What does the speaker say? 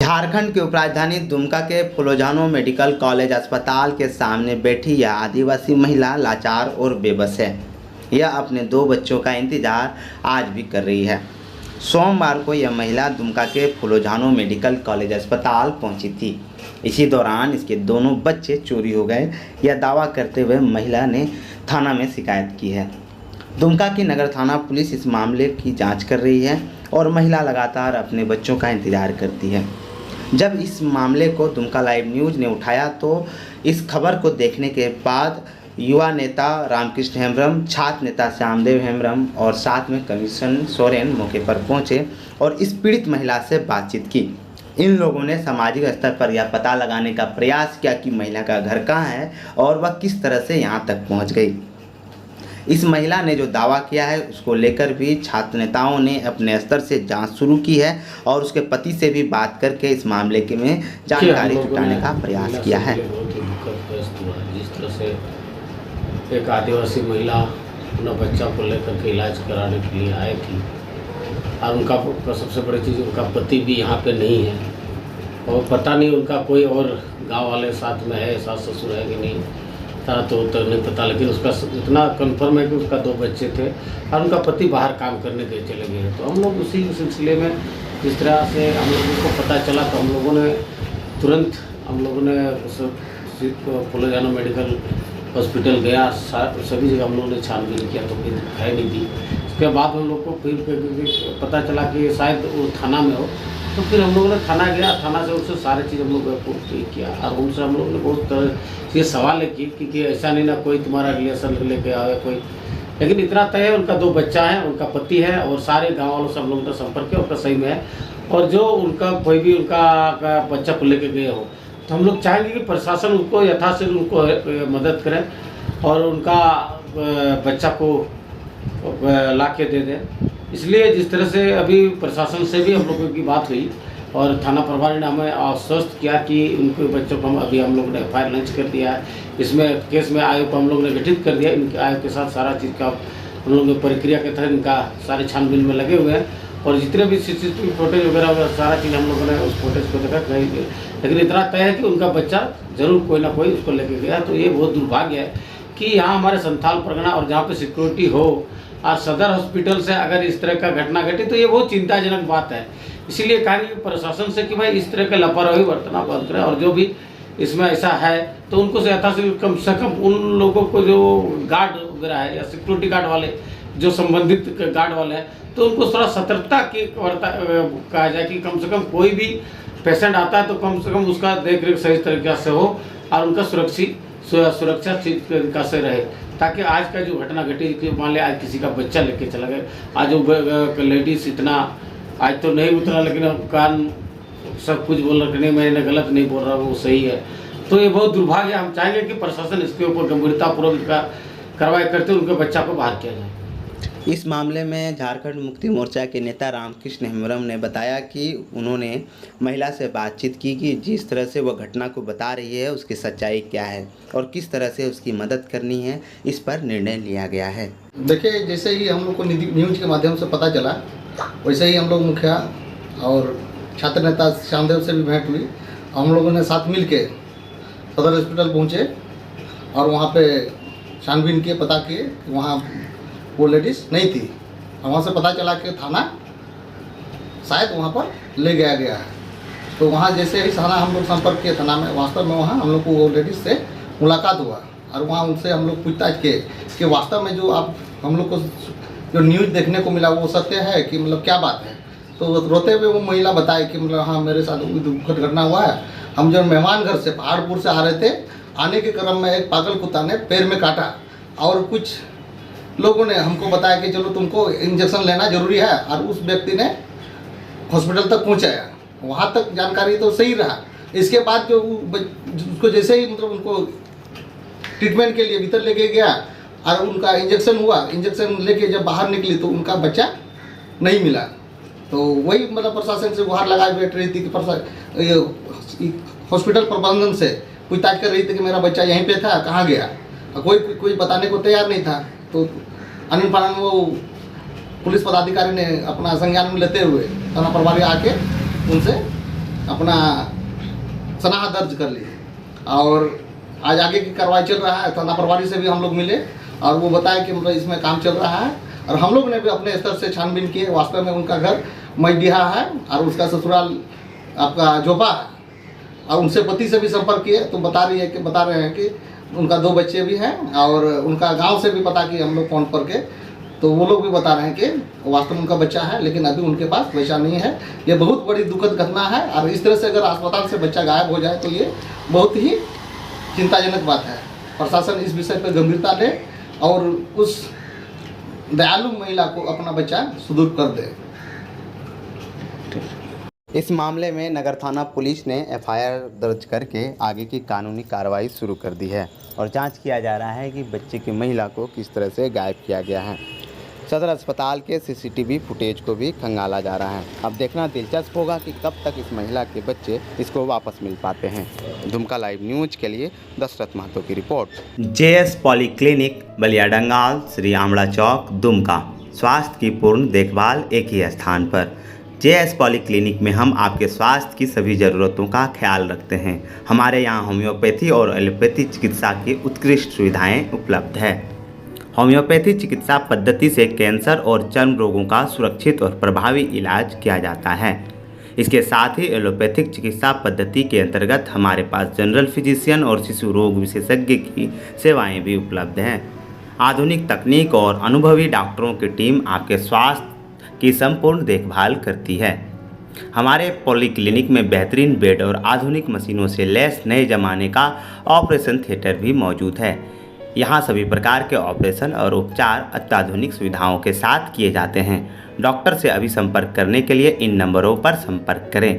झारखंड की उपराजधानी दुमका के फुलोजानो मेडिकल कॉलेज अस्पताल के सामने बैठी यह आदिवासी महिला लाचार और बेबस है। यह अपने 2 बच्चों का इंतजार आज भी कर रही है। सोमवार को यह महिला दुमका के फुलोजानो मेडिकल कॉलेज अस्पताल पहुंची थी। इसी दौरान इसके दोनों बच्चे चोरी हो गए, यह दावा करते हुए महिला ने थाना में शिकायत की है। दुमका की नगर थाना पुलिस इस मामले की जांच कर रही है और महिला लगातार अपने बच्चों का इंतजार करती है। जब इस मामले को दुमका लाइव न्यूज़ ने उठाया तो इस खबर को देखने के बाद युवा नेता रामकृष्ण हेम्ब्रम, छात्र नेता श्यामदेव हेम्ब्रम और साथ में कमिश्नर सोरेन मौके पर पहुंचे और इस पीड़ित महिला से बातचीत की। इन लोगों ने सामाजिक स्तर पर यह पता लगाने का प्रयास किया कि महिला का घर कहाँ है और वह किस तरह से यहाँ तक पहुँच गई। इस महिला ने जो दावा किया है उसको लेकर भी छात्र नेताओं ने अपने स्तर से जांच शुरू की है और उसके पति से भी बात करके इस मामले के में जानकारी जुटाने का प्रयास किया है। जिस तरह से एक आदिवासी महिला अपना बच्चा को लेकर के इलाज कराने के लिए आई थी और उनका सबसे बड़ी चीज़ उनका पति भी यहाँ पे नहीं है और पता नहीं उनका कोई और गांव वाले साथ में है, सास ससुर है कि नहीं तो नहीं पता, लेकिन उसका इतना कंफर्म है कि उसका 2 बच्चे थे और उनका पति बाहर काम करने के चले गए। तो हम लोग उसी सिलसिले में जिस तरह से हम लोगों को पता चला तो हम लोगों ने तुरंत उस फुलोजानो मेडिकल हॉस्पिटल गया, सभी जगह हम लोगों ने छानबीन किया तो फिर है नहीं थी। उसके बाद हम लोग को फिर पता चला कि शायद वो थाना में हो, तो फिर हम लोगों ने थाना गया, थाना से उससे सारी चीज़ हम लोग पूछताछ किया और उनसे हम लोगों ने बहुत तरह ये सवाल किए कि ऐसा नहीं ना कोई तुम्हारा रिलेशन लेके आए कोई, लेकिन इतना तय है उनका 2 बच्चा है, उनका पति है और सारे गाँव वालों से हम लोगों ने संपर्क किया, उनका सही में है और जो उनका कोई भी उनका बच्चा को लेके गए हो तो हम लोग चाहेंगे कि प्रशासन उनको यथाशीघ्र उनको मदद करें और उनका बच्चा को ला के दे दें। इसलिए जिस तरह से अभी प्रशासन से भी हम लोगों की बात हुई और थाना प्रभारी ने हमें आश्वस्त किया कि उनके बच्चों को हम लोगों ने FIR लॉन्च कर दिया है। इसमें केस में आयोग को हम लोग ने गठित कर दिया। इनके आयोग के साथ सारा चीज़ का हम लोग ने प्रक्रिया के तहत इनका सारे छानबीन में लगे हुए हैं और जितने भी CCTV फुटेज वगैरह सारा चीज़ हम लोगों ने उस फुटेज को देखा कहीं, लेकिन इतना तय है कि उनका बच्चा ज़रूर कोई ना कोई उसको लेके गया। तो ये बहुत दुर्भाग्य है कि यहाँ हमारे संथाल परगना और जहाँ पे सिक्योरिटी हो और सदर हॉस्पिटल से अगर इस तरह का घटना घटे तो ये बहुत चिंताजनक बात है। इसीलिए कहेंगे प्रशासन से कि भाई इस तरह का लापरवाही बरतना बंद करें और जो भी इसमें ऐसा है तो उनको से यथाशीघ्र कम से कम उन लोगों को जो गार्ड वगैरह है या सिक्योरिटी गार्ड वाले जो संबंधित गार्ड वाले हैं तो उनको थोड़ा सतर्कता की कहा जाए कि कम से कम कोई भी पेशेंट आता है तो कम से कम उसका देख रेख सही तरीके से हो और उनका सुरक्षा तरीका से रहे, ताकि आज का जो घटना घटी कि मान लिया आज किसी का बच्चा लेके चला गया, आज वो लेडीज़ इतना आज तो नहीं उतरा लेकिन कान सब कुछ बोल रहा नहीं, मैंने गलत नहीं बोल रहा, वो सही है। तो ये बहुत दुर्भाग्य है। हम चाहेंगे कि प्रशासन इसके ऊपर गंभीरतापूर्वक कार्रवाई करते उनके बच्चा को बाहर किया जाए। इस मामले में झारखंड मुक्ति मोर्चा के नेता रामकृष्ण हेम्ब्रम ने बताया कि उन्होंने महिला से बातचीत की कि जिस तरह से वह घटना को बता रही है उसकी सच्चाई क्या है और किस तरह से उसकी मदद करनी है, इस पर निर्णय लिया गया है। देखिए, जैसे ही हम लोग को न्यूज़ के माध्यम से पता चला वैसे ही हम लोग मुखिया और छात्र नेता श्यामदेव से भी भेंट हुई। हम लोगों ने साथ मिल के सदर हॉस्पिटल पहुँचे और वहाँ पे छानबीन किए, पता किए वहाँ वो लेडीज़ नहीं थी। वहाँ से पता चला कि थाना शायद वहाँ पर ले गया है। तो वहाँ जैसे ही थाना हम लोग संपर्क किए थाना में, वास्तव में वहाँ हम लोग को वो लेडीज़ से मुलाकात हुआ और वहाँ उनसे हम लोग पूछताछ किए कि वास्तव में जो आप हम लोग को जो न्यूज़ देखने को मिला वो सत्य है कि मतलब क्या बात है। तो रोते हुए वो महिला बताए कि मतलब हाँ, मेरे साथ दुखद घटना हुआ है। हम जो मेहमान घर से पहाड़पुर से आ रहे थे, आने के क्रम में एक पागल कुत्ता ने पैर में काटा और कुछ लोगों ने हमको बताया कि चलो तुमको इंजेक्शन लेना जरूरी है और उस व्यक्ति ने हॉस्पिटल तक पहुंचाया। वहाँ तक जानकारी तो सही रहा। इसके बाद जो उसको जैसे ही मतलब उनको ट्रीटमेंट के लिए भीतर लेके गया और उनका इंजेक्शन हुआ, इंजेक्शन लेके जब बाहर निकली तो उनका बच्चा नहीं मिला। तो वही मतलब प्रशासन से गुहार लगाए बैठ रही थी कि हॉस्पिटल प्रबंधन से पूछताछ कर रही थी कि मेरा बच्चा यहीं पे था, कहाँ गया। कोई बताने को तैयार नहीं था। तो अनिल पालन वो पुलिस पदाधिकारी ने अपना संज्ञान में लेते हुए थाना प्रभारी आके उनसे अपना सनाहा दर्ज कर ली और आज आगे की कार्रवाई चल रहा है। थाना प्रभारी से भी हम लोग मिले और वो बताया कि मतलब इसमें काम चल रहा है और हम लोग ने भी अपने स्तर से छानबीन किए। वास्तव में उनका घर मैडिहा है और उसका ससुराल आपका जोपा है और उनसे पति से भी संपर्क किए तो बता रहे हैं कि उनका 2 बच्चे भी हैं और उनका गांव से भी पता किए हम लोग फ़ोन करके तो वो लोग भी बता रहे हैं कि वास्तव में उनका बच्चा है लेकिन अभी उनके पास बच्चा नहीं है। ये बहुत बड़ी दुखद घटना है और इस तरह से अगर अस्पताल से बच्चा गायब हो जाए तो ये बहुत ही चिंताजनक बात है। प्रशासन इस विषय पर गंभीरता ले और उस दयालु महिला को अपना बच्चा सुदूर कर दे। इस मामले में नगर थाना पुलिस ने एफआईआर दर्ज करके आगे की कानूनी कार्रवाई शुरू कर दी है और जांच किया जा रहा है कि बच्चे की महिला को किस तरह से गायब किया गया है। सदर अस्पताल के सीसीटीवी फुटेज को भी खंगाला जा रहा है। अब देखना दिलचस्प होगा कि कब तक इस महिला के बच्चे इसको वापस मिल पाते हैं। दुमका लाइव न्यूज के लिए दशरथ महतो की रिपोर्ट। जेएस पॉलीक्लिनिक बलिया डंगाल श्री आमड़ा चौक दुमका। स्वास्थ्य की पूर्ण देखभाल एक ही स्थान पर। जेएस पॉलीक्लिनिक में हम आपके स्वास्थ्य की सभी ज़रूरतों का ख्याल रखते हैं। हमारे यहाँ होम्योपैथी और एलोपैथी चिकित्सा की उत्कृष्ट सुविधाएं उपलब्ध है। होम्योपैथी चिकित्सा पद्धति से कैंसर और चर्म रोगों का सुरक्षित और प्रभावी इलाज किया जाता है। इसके साथ ही एलोपैथिक चिकित्सा पद्धति के अंतर्गत हमारे पास जनरल फिजिशियन और शिशु रोग विशेषज्ञ की सेवाएं भी उपलब्ध हैं। आधुनिक तकनीक और अनुभवी डॉक्टरों की टीम आपके स्वास्थ्य की संपूर्ण देखभाल करती है। हमारे पॉलीक्लिनिक में बेहतरीन बेड और आधुनिक मशीनों से लैस नए ज़माने का ऑपरेशन थिएटर भी मौजूद है। यहाँ सभी प्रकार के ऑपरेशन और उपचार अत्याधुनिक सुविधाओं के साथ किए जाते हैं। डॉक्टर से अभी संपर्क करने के लिए इन नंबरों पर संपर्क करें।